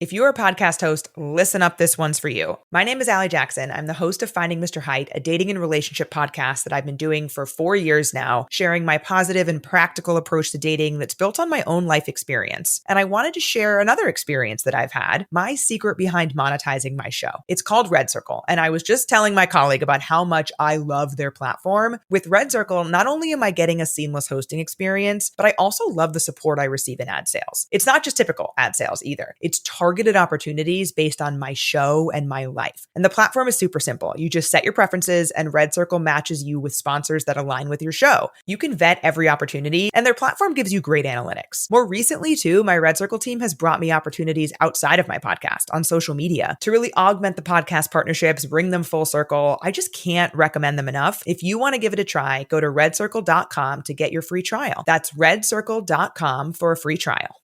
If you're a podcast host, listen up, this one's for you. My name is Allie Jackson. I'm the host of Finding Mr. Height, a dating and relationship podcast that I've been doing for 4 years now, sharing my positive and practical approach to dating that's built on my own life experience. And I wanted to share another experience that I've had, my secret behind monetizing my show. It's called Red Circle, and I was just telling my colleague about how much I love their platform. With Red Circle, not only am I getting a seamless hosting experience, but I also love the support I receive in ad sales. It's not just typical ad sales either. It's targeted opportunities based on my show and my life. And the platform is super simple. You just set your preferences and Red Circle matches you with sponsors that align with your show. You can vet every opportunity and their platform gives you great analytics. More recently too, my Red Circle team has brought me opportunities outside of my podcast on social media to really augment the podcast partnerships, bring them full circle. I just can't recommend them enough. If you want to give it a try, go to redcircle.com to get your free trial. That's redcircle.com for a free trial.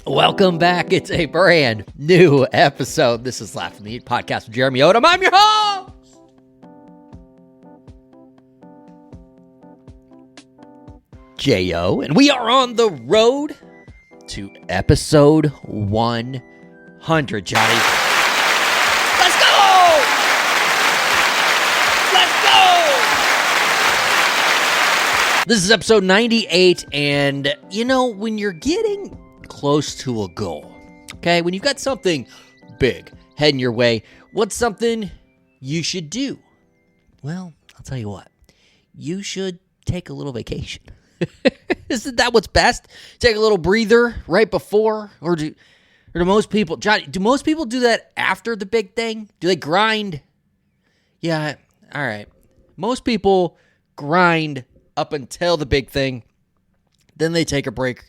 Welcome back. It's a brand new episode. This is Laugh at Me podcast with Jeremy Odem. I'm your host. J.O. And we are on the road to episode 100, Johnny. Let's go! Let's go! This is episode 98, and you know, when you're getting close to a goal, okay? When you've got something big heading your way, what's something you should do? Well, I'll tell you what. You should take a little vacation. Isn't that what's best? Take a little breather right before? Or do most people, Johnny, do most people do that after the big thing? Do they grind? Yeah, all right. Most people grind up until the big thing. Then they take a break.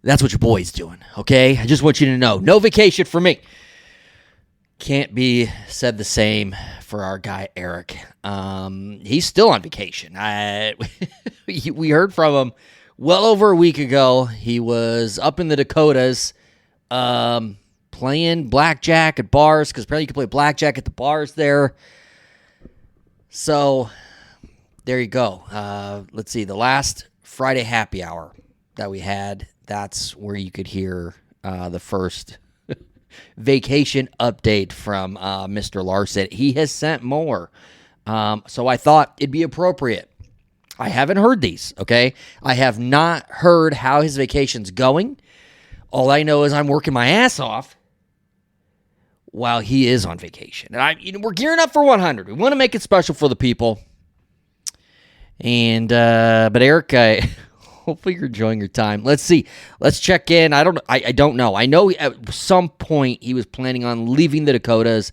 That's what your boy's doing, okay? I just want you to know. No vacation for me. Can't be said the same for our guy, Eric. He's still on vacation. We heard from him well over a week ago. He was up in the Dakotas playing blackjack at bars, because apparently you can play blackjack at the bars there. So, there you go. Let's see. The last Friday happy hour that we had, that's where you could hear the first vacation update from Mr. Larson. He has sent more. So I thought it'd be appropriate. I haven't heard these, okay? I have not heard how his vacation's going. All I know is I'm working my ass off while he is on vacation. And we're gearing up for 100. We want to make it special for the people. And but Eric, hopefully you're enjoying your time. Let's see. Let's check in. I don't know. I know at some point he was planning on leaving the Dakotas.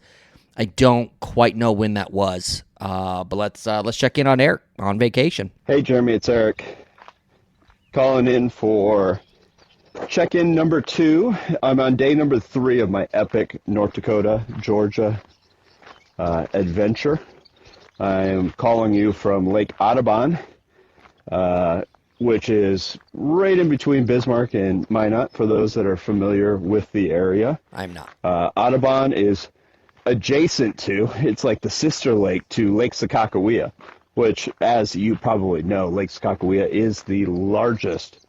I don't quite know when that was. But let's check in on Eric on vacation. Hey Jeremy, it's Eric. Calling in for check-in number 2. I'm on day number 3 of my epic North Dakota, Georgia adventure. I am calling you from Lake Audubon, which is right in between Bismarck and Minot, for those that are familiar with the area. I'm not. Audubon is adjacent to, it's like the sister lake to Lake Sakakawea, which, as you probably know, Lake Sakakawea is the largest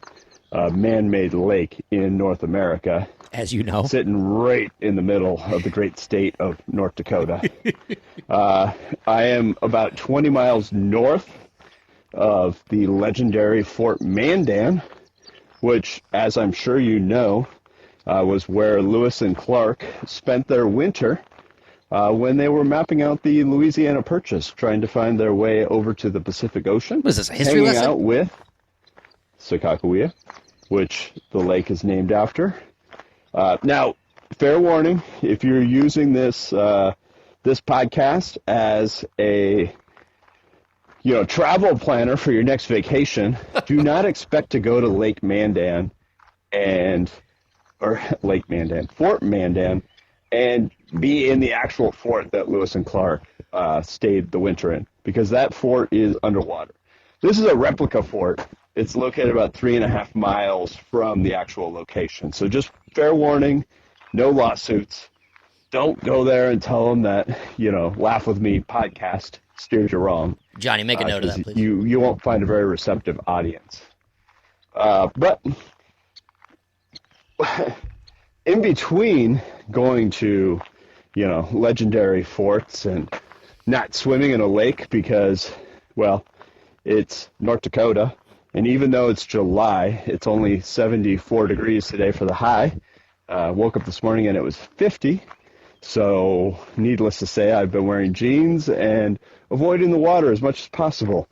man-made lake in North America. As you know. Sitting right in the middle of the great state of North Dakota. I am about 20 miles north of the legendary Fort Mandan, which, as I'm sure you know, was where Lewis and Clark spent their winter when they were mapping out the Louisiana Purchase, trying to find their way over to the Pacific Ocean. Was this a history lesson? lesson? Out with Sakakawea, which the lake is named after. Now, fair warning, if you're using this this podcast as a travel planner for your next vacation, do not expect to go to Fort Mandan, and be in the actual fort that Lewis and Clark stayed the winter in, because that fort is underwater. This is a replica fort. It's located about 3.5 miles from the actual location. So just fair warning, no lawsuits. Don't go there and tell them that, Laugh With Me podcast steers you wrong. Johnny, make a note of that, please. You won't find a very receptive audience. But in between going to, legendary forts and not swimming in a lake because, well, it's North Dakota. And even though it's July, it's only 74 degrees today for the high. Woke up this morning and it was 50. So needless to say, I've been wearing jeans and avoiding the water as much as possible.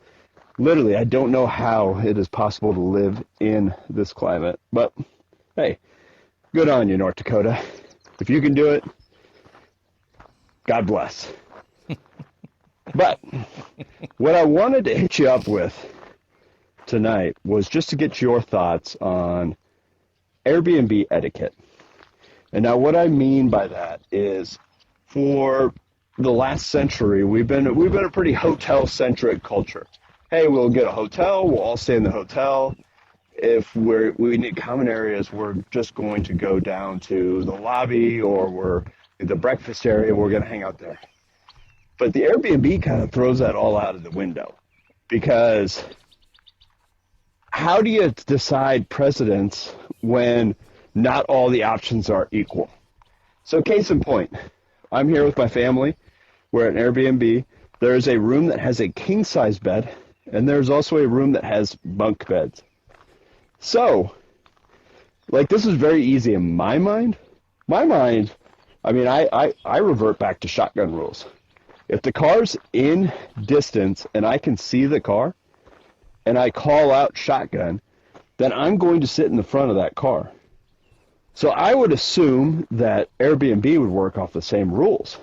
Literally, I don't know how it is possible to live in this climate. But, hey, good on you, North Dakota. If you can do it, God bless. But what I wanted to hit you up with tonight was just to get your thoughts on Airbnb etiquette. And now what I mean by that is for the last century, we've been a pretty hotel-centric culture. Hey, we'll get a hotel, we'll all stay in the hotel. If we need common areas, we're just going to go down to the lobby or we're the breakfast area, we're going to hang out there. But the Airbnb kind of throws that all out of the window because how do you decide precedence when not all the options are equal? So case in point, I'm here with my family. We're at an Airbnb. There's a room that has a king-size bed, and there's also a room that has bunk beds. So, this is very easy in my mind. I revert back to shotgun rules. If the car's in distance and I can see the car and I call out shotgun, then I'm going to sit in the front of that car. So I would assume that Airbnb would work off the same rules.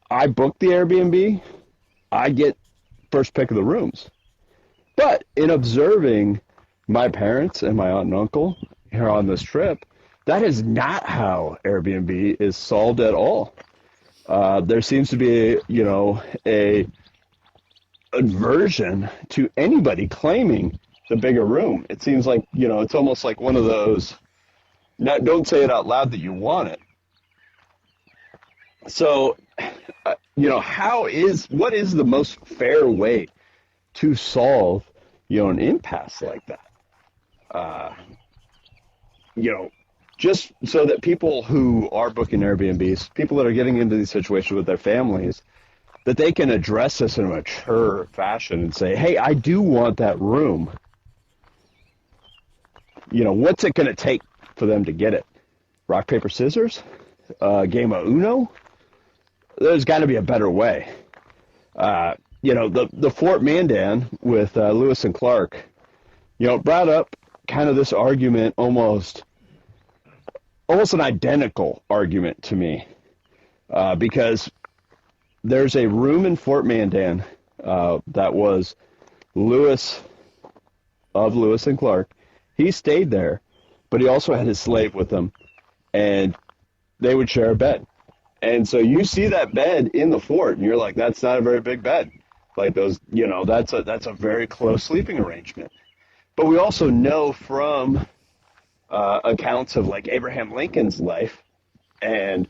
I book the Airbnb, I get first pick of the rooms. But in observing my parents and my aunt and uncle here on this trip, that is not how Airbnb is solved at all. There seems to be, a aversion to anybody claiming the bigger room. It seems like, it's almost like one of those, don't say it out loud that you want it. So, what is the most fair way to solve, an impasse like that? Just so that people who are booking Airbnbs, people that are getting into these situations with their families, that they can address this in a mature fashion and say, hey, I do want that room. What's it going to take for them to get it? Rock, paper, scissors? Game of Uno? There's got to be a better way. The Fort Mandan with Lewis and Clark, brought up kind of this argument, almost an identical argument to me, because there's a room in Fort Mandan that was Lewis and Clark. He stayed there, but he also had his slave with him, and they would share a bed. And so you see that bed in the fort, and you're like, that's not a very big bed. Like those, that's a very close sleeping arrangement. But we also know from accounts of like Abraham Lincoln's life and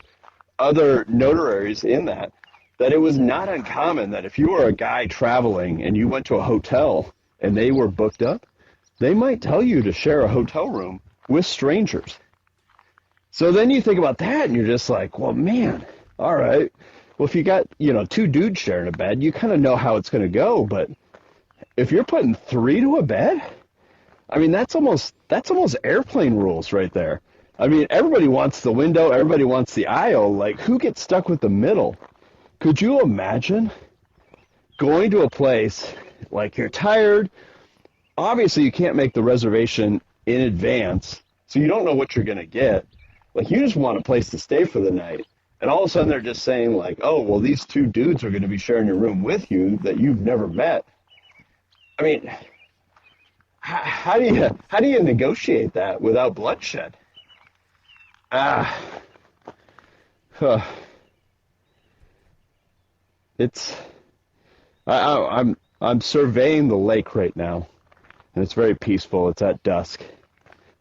other notaries in that it was not uncommon that if you were a guy traveling and you went to a hotel and they were booked up, they might tell you to share a hotel room with strangers. So then you think about that and you're just like, well, man, all right. Well, if you got, two dudes sharing a bed, you kind of know how it's going to go. But if you're putting three to a bed, I mean, that's almost airplane rules right there. I mean, everybody wants the window, everybody wants the aisle. Like, who gets stuck with the middle? Could you imagine going to a place like you're tired? Obviously, you can't make the reservation in advance, so you don't know what you're going to get. Like, you just want a place to stay for the night. And all of a sudden, they're just saying, like, oh, well, these two dudes are going to be sharing your room with you that you've never met. I mean, how do you negotiate that without bloodshed? I'm surveying the lake right now, and it's very peaceful. It's at dusk.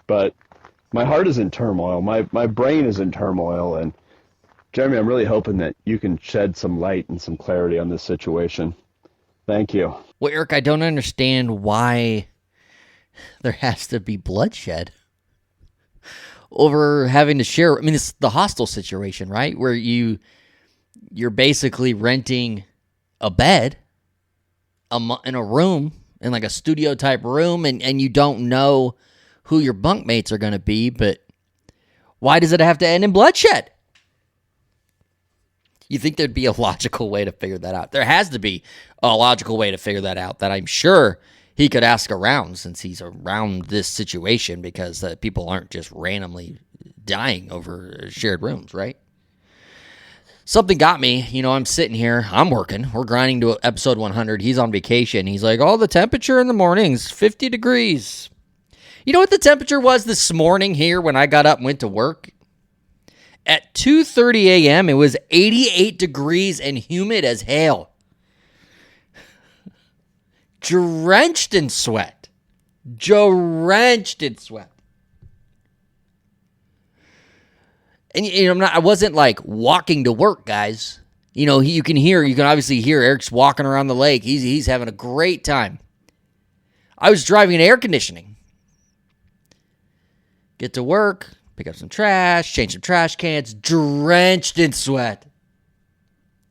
But my heart is in turmoil. My brain is in turmoil. And Jeremy, I'm really hoping that you can shed some light and some clarity on this situation. Thank you. Well, Eric, I don't understand why there has to be bloodshed over having to share. I mean, it's the hostel situation, right? Where you're basically renting a bed in a room, in like a studio type room, and you don't know who your bunkmates are going to be, but why does it have to end in bloodshed? You think there'd be a logical way to figure that out? There has to be a logical way to figure that out that I'm sure he could ask around, since he's around this situation, because people aren't just randomly dying over shared rooms, right? Something got me. I'm sitting here. I'm working. We're grinding to episode 100. He's on vacation. He's like, the temperature in the morning's 50 degrees. You know what the temperature was this morning here when I got up and went to work? At 2:30 a.m., it was 88 degrees and humid as hell. Drenched in sweat. And I wasn't like walking to work, guys. You can obviously hear Eric's walking around the lake. He's having a great time. I was driving in air conditioning. Get to work, pick up some trash, change some trash cans, drenched in sweat.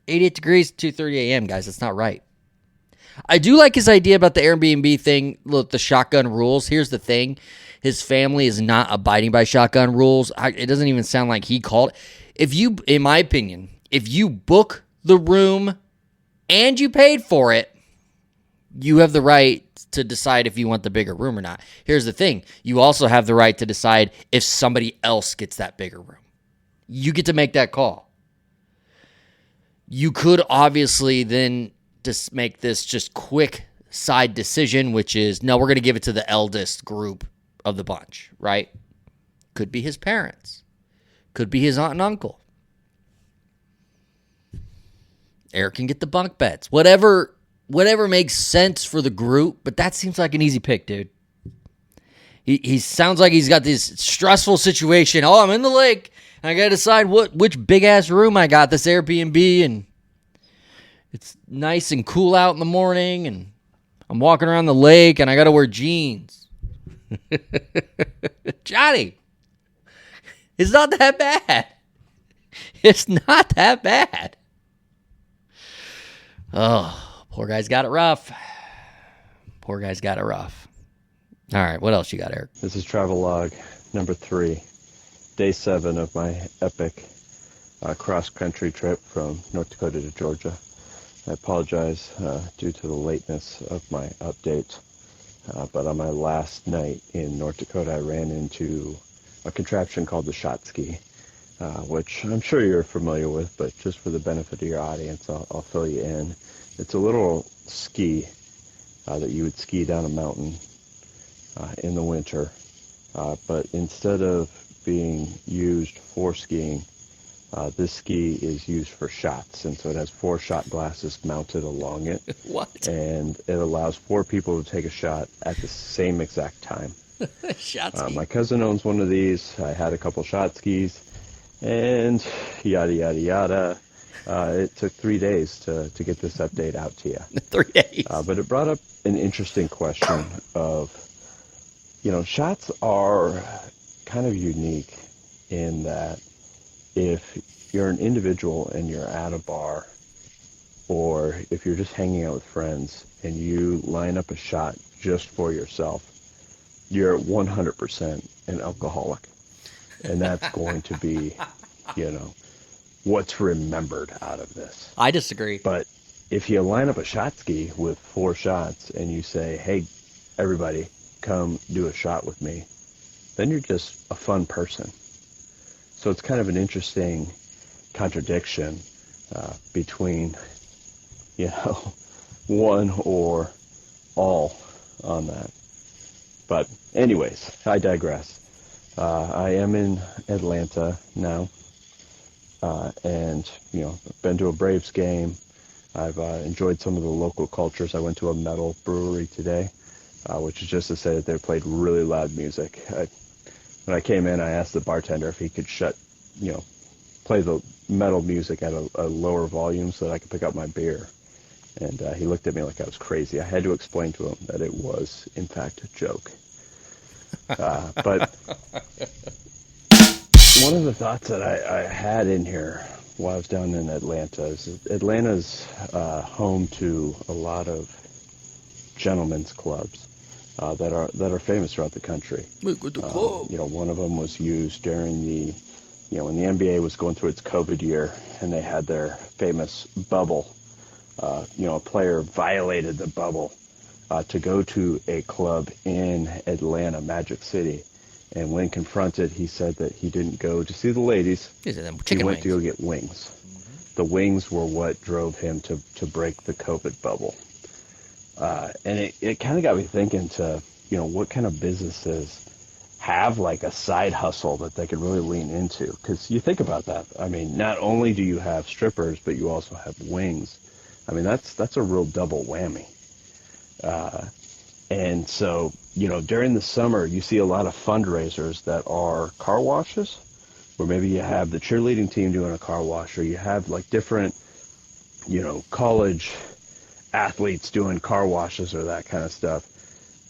88 degrees, 2:30 a.m., guys. That's not right. I do like his idea about the Airbnb thing, the shotgun rules. Here's the thing. His family is not abiding by shotgun rules. It doesn't even sound like he called it. In my opinion, if you book the room and you paid for it, you have the right to decide if you want the bigger room or not. Here's the thing. You also have the right to decide if somebody else gets that bigger room. You get to make that call. You could obviously then just make this just quick side decision, which is, no, we're going to give it to the eldest group of the bunch, right? Could be his parents. Could be his aunt and uncle. Eric can get the bunk beds. Whatever makes sense for the group, but that seems like an easy pick, dude. He sounds like he's got this stressful situation. I'm in the lake, and I got to decide which big-ass room I got, this Airbnb, and it's nice and cool out in the morning, and I'm walking around the lake, and I got to wear jeans. Johnny, it's not that bad. It's not that bad. Oh, poor guy's got it rough. Poor guy's got it rough. All right, what else you got, Eric? This is travel log number 3, day 7 of my epic cross-country trip from North Dakota to Georgia. I apologize due to the lateness of my update. But on my last night in North Dakota, I ran into a contraption called the shot ski, which I'm sure you're familiar with, but just for the benefit of your audience, I'll fill you in. It's a little ski that you would ski down a mountain in the winter, but instead of being used for skiing, this ski is used for shots, and so it has 4 shot glasses mounted along it. What? And it allows 4 people to take a shot at the same exact time. Shot ski. My cousin owns one of these. I had a couple shot skis, and yada, yada, yada. It took 3 days to get this update out to you. 3 days. But it brought up an interesting question of, shots are kind of unique in that if you're an individual and you're at a bar, or if you're just hanging out with friends and you line up a shot just for yourself, you're 100% an alcoholic. And that's going to be, what's remembered out of this. I disagree. But if you line up a shot ski with 4 shots and you say, hey, everybody, come do a shot with me, then you're just a fun person. So it's kind of an interesting contradiction between, one or all on that. But anyways, I digress. I am in Atlanta now, and, I've been to a Braves game. I've enjoyed some of the local cultures. I went to a metal brewery today. which is just to say that they played really loud music. When I came in, I asked the bartender if he could play the metal music at a lower volume so that I could pick up my beer. And he looked at me like I was crazy. I had to explain to him that it was, in fact, a joke. But one of the thoughts that I had in here while I was down in Atlanta is Atlanta's home to a lot of gentlemen's clubs that are famous throughout the country. One of them was used during when the NBA was going through its COVID year, and they had their famous bubble. A player violated the bubble to go to a club in Atlanta, Magic City. And when confronted, he said that he didn't go to see the ladies. He went to go get wings. Mm-hmm. The wings were what drove him to break the COVID bubble. And it kind of got me thinking what kind of businesses have like a side hustle that they could really lean into. Because you think about that. I mean, not only do you have strippers, but you also have wings. I mean, that's a real double whammy. And so, during the summer, you see a lot of fundraisers that are car washes, where maybe you have the cheerleading team doing a car wash, or you have like different, college athletes doing car washes or that kind of stuff.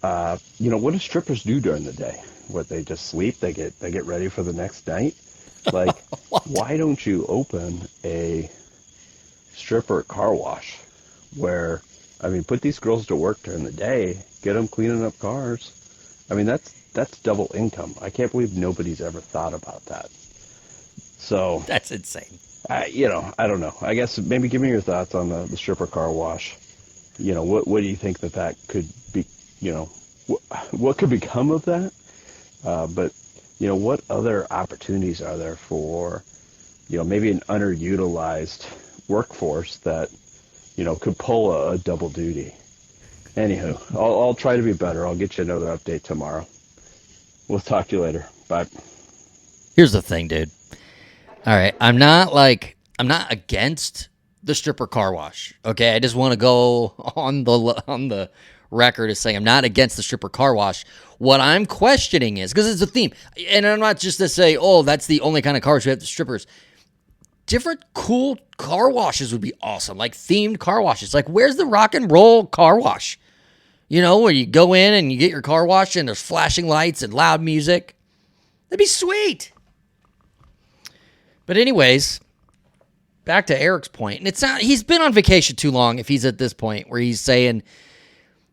What do strippers do during the day? What, they just sleep? They get ready for the next night? Like, why don't you open a stripper car wash where, put these girls to work during the day, get them cleaning up cars. I mean, that's double income. I can't believe nobody's ever thought about that. So that's insane. I don't know. I guess maybe give me your thoughts on the stripper car wash. What do you think that could be, what could become of that? But what other opportunities are there for, maybe an underutilized workforce that, could pull a double duty? Anywho, I'll try to be better. I'll get you another update tomorrow. We'll talk to you later. Bye. Here's the thing, dude. All right, I'm not against the stripper car wash. Okay, I just want to go on the record as saying I'm not against the stripper car wash. What I'm questioning is, because it's a theme, and I'm not just to say, oh, that's the only kind of cars we have, the strippers. Different cool car washes would be awesome, like themed car washes. Like, where's the rock and roll car wash? Where you go in and you get your car washed and there's flashing lights and loud music. That'd be sweet. But anyways, back to Eric's point. And he's been on vacation too long if he's at this point where he's saying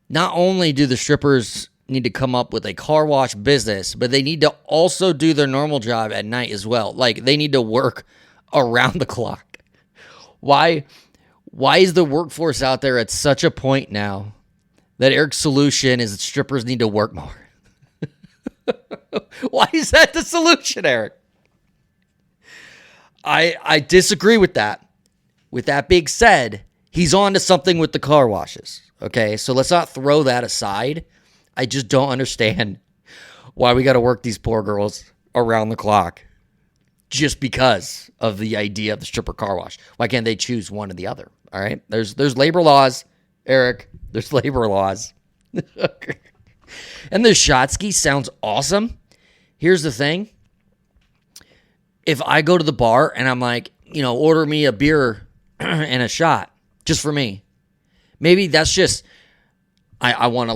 not only do the strippers need to come up with a car wash business, but they need to also do their normal job at night as well. Like, they need to work around the clock. Why is the workforce out there at such a point now that Eric's solution is that strippers need to work more? Why is that the solution, Eric? I disagree with that. With that being said, he's on to something with the car washes. Okay, so let's not throw that aside. I just don't understand why we got to work these poor girls around the clock just because of the idea of the stripper car wash. Why can't they choose one or the other? All right, there's labor laws, Eric. There's labor laws. And the shot ski sounds awesome. Here's the thing. If I go to the bar and I'm like, order me a beer and a shot just for me, maybe that's just, I want to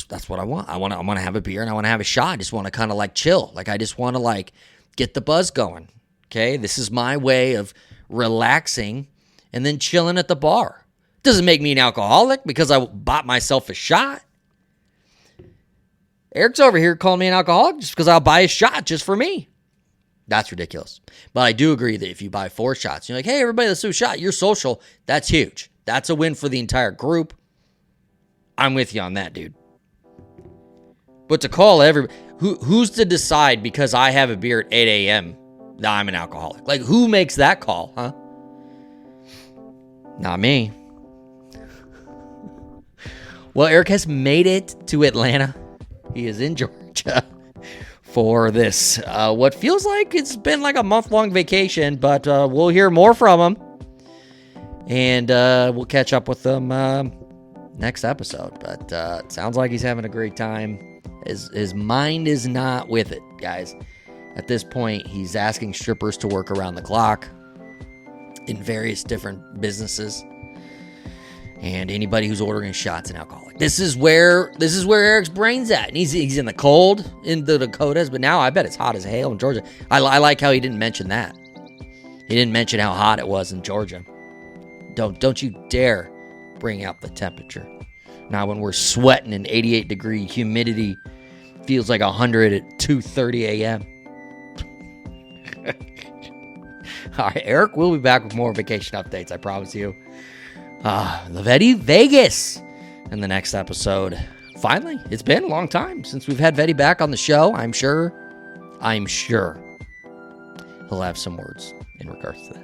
that's what I want. I want to have a beer and I want to have a shot. I just want to kind of chill. I just want to get the buzz going. Okay. This is my way of relaxing and then chilling at the bar. Doesn't make me an alcoholic because I bought myself a shot. Eric's over here calling me an alcoholic just because I'll buy a shot just for me. That's ridiculous. But I do agree that if you buy 4 shots, you're like, hey, everybody, let's do a shot. You're social. That's huge. That's a win for the entire group. I'm with you on that, dude. But to call everybody, who's to decide because I have a beer at 8 a.m. that I'm an alcoholic? Who makes that call, huh? Not me. Well, Eric has made it to Atlanta. He is in Georgia for this. What feels like it's been a month-long vacation, but we'll hear more from him. And we'll catch up with them next episode. But it sounds like he's having a great time. His mind is not with it, guys. At this point, he's asking strippers to work around the clock in various different businesses, and anybody who's ordering shots and alcoholic. This is where Eric's brain's at, and he's in the cold in the Dakotas, but now I bet it's hot as hell in Georgia. I like how he didn't mention that. He didn't mention how hot it was in Georgia. Don't you dare bring out the temperature. Now when we're sweating in 88-degree humidity, feels like 100 at 2:30 a.m. All right, Eric, we'll be back with more vacation updates, I promise you. Vegas in the next episode. Finally, it's been a long time since we've had Vetti back on the show. I'm sure he'll have some words in regards to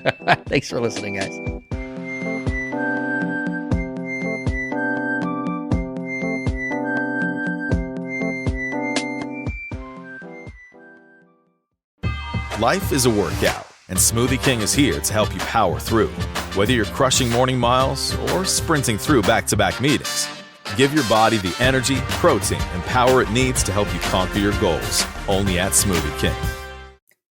that. Thanks for listening, guys. Life is a workout, and Smoothie King is here to help you power through. Whether you're crushing morning miles or sprinting through back-to-back meetings, give your body the energy, protein, and power it needs to help you conquer your goals. Only at Smoothie King.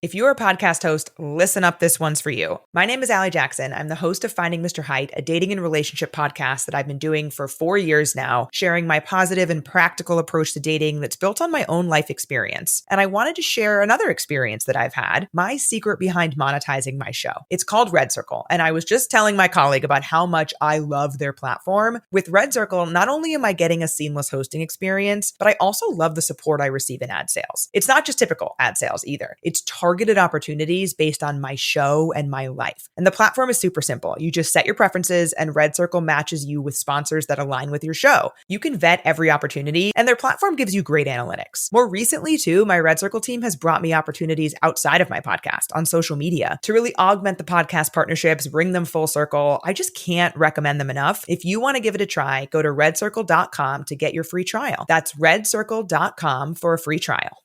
If you're a podcast host, listen up, this one's for you. My name is Allie Jackson. I'm the host of Finding Mr. Height, a dating and relationship podcast that I've been doing for 4 years now, sharing my positive and practical approach to dating that's built on my own life experience. And I wanted to share another experience that I've had, my secret behind monetizing my show. It's called Red Circle, and I was just telling my colleague about how much I love their platform. With Red Circle, not only am I getting a seamless hosting experience, but I also love the support I receive in ad sales. It's not just typical ad sales either. It's targeted opportunities based on my show and my life. And the platform is super simple. You just set your preferences and Red Circle matches you with sponsors that align with your show. You can vet every opportunity and their platform gives you great analytics. More recently too, my Red Circle team has brought me opportunities outside of my podcast on social media to really augment the podcast partnerships, bring them full circle. I just can't recommend them enough. If you want to give it a try, go to redcircle.com to get your free trial. That's redcircle.com for a free trial.